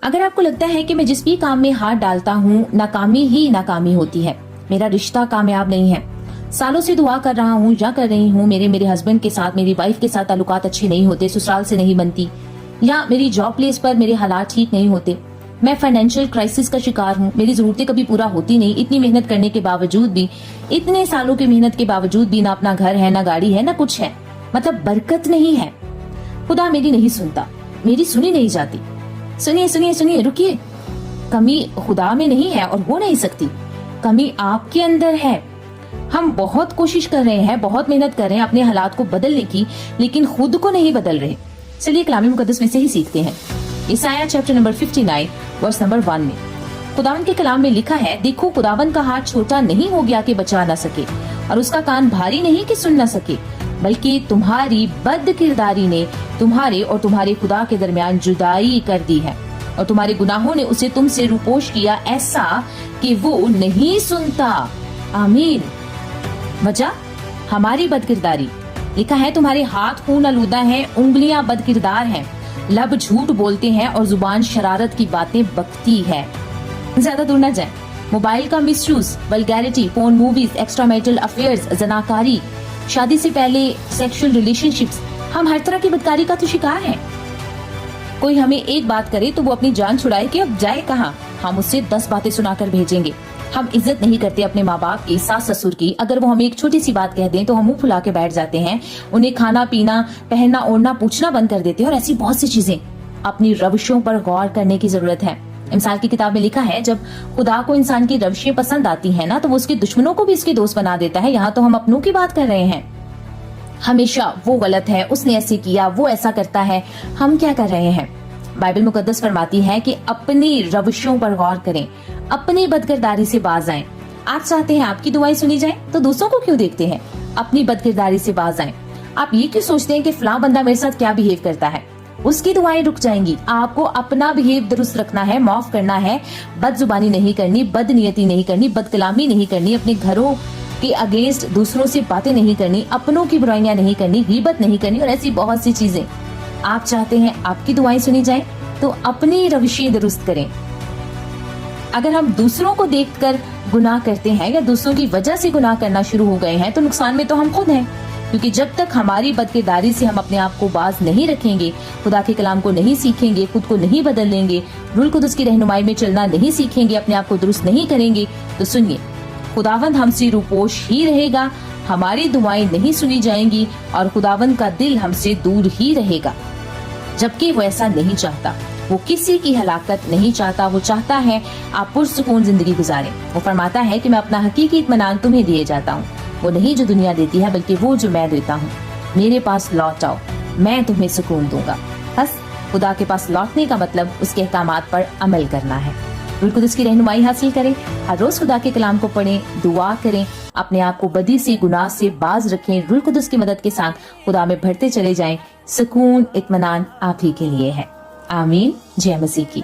अगर आपको लगता है कि मैं जिस भी काम में हाथ डालता हूँ नाकामी ही नाकामी होती है, मेरा रिश्ता कामयाब नहीं है, सालों से दुआ कर रहा हूँ या कर रही हूँ, मेरे हस्बैंड के साथ, मेरी वाइफ के साथ ताल्लुकात अच्छे नहीं होते, ससुराल से नहीं बनती, या मेरी जॉब प्लेस पर मेरे हालात ठीक नहीं होते, मैं फाइनेंशियल क्राइसिस का शिकार हूँ, मेरी जरूरतें कभी पूरा होती नहीं, इतनी मेहनत करने के बावजूद भी, इतने सालों की मेहनत के बावजूद भी ना अपना घर है, ना गाड़ी है, ना कुछ है, मतलब बरकत नहीं है, खुदा मेरी नहीं सुनता, मेरी सुनी नहीं जाती। सुनिए सुनिए सुनिए, रुकिए, कमी खुदा में नहीं है और हो नहीं सकती, कमी आपके अंदर है। हम बहुत कोशिश कर रहे हैं, बहुत मेहनत कर रहे हैं अपने हालात को बदलने की, लेकिन खुद को नहीं बदल रहे। चलिए कलाम मुकद्दस में से ही सीखते हैं। ईसाया चैप्टर नंबर 59 वर्स नंबर 1 में खुदावन के कलाम में लिखा है, देखो खुदावन का हाथ छोटा नहीं हो गया कि बचा न सके, और उसका कान भारी नहीं कि सुन न सके, बल्कि तुम्हारी बद किरदारी ने तुम्हारे और तुम्हारे खुदा के दरमियान जुदाई कर दी है, और तुम्हारे गुनाहों ने उसे तुमसे रूपोश किया ऐसा कि वो नहीं सुनता। आमीन। वजह हमारी बद किरदारी। लिखा है, तुम्हारे हाथ खून आलूदा हैं, उंगलियां बद किरदार हैं, लब झूठ बोलते हैं और जुबान शरारत की बातें बकती है। ज्यादा दूर न जाए, मोबाइल का misuse, vulgarity, porn movies, extra marital affairs, जनाकारी, शादी से पहले सेक्सुअल रिलेशनशिप्स, हम हर तरह की बदकारी का तो शिकार हैं। कोई हमें एक बात करे तो वो अपनी जान छुड़ाए कि अब जाए कहाँ, हम उससे 10 बातें सुनाकर भेजेंगे। हम इज्जत नहीं करते अपने माँ बाप की, सास ससुर की, अगर वो हमें एक छोटी सी बात कह दें तो हम मुंह फुला के बैठ जाते हैं, उन्हें खाना पीना, पहनना ओढ़ना, पूछना बंद कर देते हैं, और ऐसी बहुत सी चीजें। अपनी रविशों पर गौर करने की जरूरत है। मिसाल की किताब में लिखा है, जब खुदा को इंसान की रविशें पसंद आती है ना, तो वो उसके दुश्मनों को भी इसके दोस्त बना देता है। यहाँ तो हम अपनों की बात कर रहे हैं। हमेशा वो गलत है, उसने ऐसे किया, वो ऐसा करता है। हम क्या कर रहे हैं? बाइबल मुकद्दस फरमाती है कि अपनी रविशों पर गौर करें, अपनी बदकिरदारी से बाज आएं। आप चाहते हैं आपकी दुआएं सुनी जाएं, तो दूसरों को क्यों देखते हैं? अपनी बदकिरदारी से बाज आएं। आप ये क्यों सोचते हैं कि फलां बंदा मेरे साथ क्या बिहेव करता है, उसकी दुआएं रुक जाएंगी। आपको अपना बिहेव दुरुस्त रखना है, माफ करना है, बदजुबानी नहीं करनी, बदनीयती नहीं करनी, बदकलामी नहीं करनी, अपने घरों के अगेंस्ट दूसरों से बातें नहीं करनी, अपनों की बुराइयां नहीं करनी, गीबत नहीं करनी, और ऐसी बहुत सी चीजें। आप चाहते हैं आपकी दुआएं सुनी जाएं, तो अपनी रविशें दुरुस्त करें। अगर हम दूसरों को देखकर गुनाह करते हैं या दूसरों की वजह से गुनाह करना शुरू हो गए हैं, तो नुकसान में तो हम खुद हैं, क्योंकि जब तक हमारी बदकिरदारी से हम अपने आप को बाज नहीं रखेंगे, खुदा के कलाम को नहीं सीखेंगे, खुद को नहीं बदल लेंगे, रूल कुदस की रहनुमाई में चलना नहीं सीखेंगे, अपने आप को दुरुस्त नहीं करेंगे, तो सुनिए, खुदावंद हमसे रूपोश ही रहेगा, हमारी दुआएं नहीं सुनी जाएंगी, और खुदावंद का दिल हमसे दूर ही रहेगा। जबकि वो ऐसा नहीं चाहता, वो किसी की हलाकत नहीं चाहता, वो चाहता है आप पुरसुकून जिंदगी गुजारें। वो फरमाता है कि मैं अपना हकीकी इत्मीनान तुम्हें दिए जाता हूँ, वो नहीं जो दुनिया देती है, बल्कि वो जो मैं देता हूँ। मेरे पास लौट आओ, मैं तुम्हें सुकून दूंगा। बस खुदा के पास लौटने का मतलब उसके अहकामात पर अमल करना है। रूह कुदस की रहनुमाई हासिल करें, हर रोज खुदा के कलाम को पढ़ें, दुआ करें, अपने आप को बदी से, गुनाह से बाज रखें, रूह कुदस की मदद के साथ खुदा में बढ़ते चले जाएं। सुकून, इत्मीनान आप ही के लिए है। आमीन। जय मसीह की।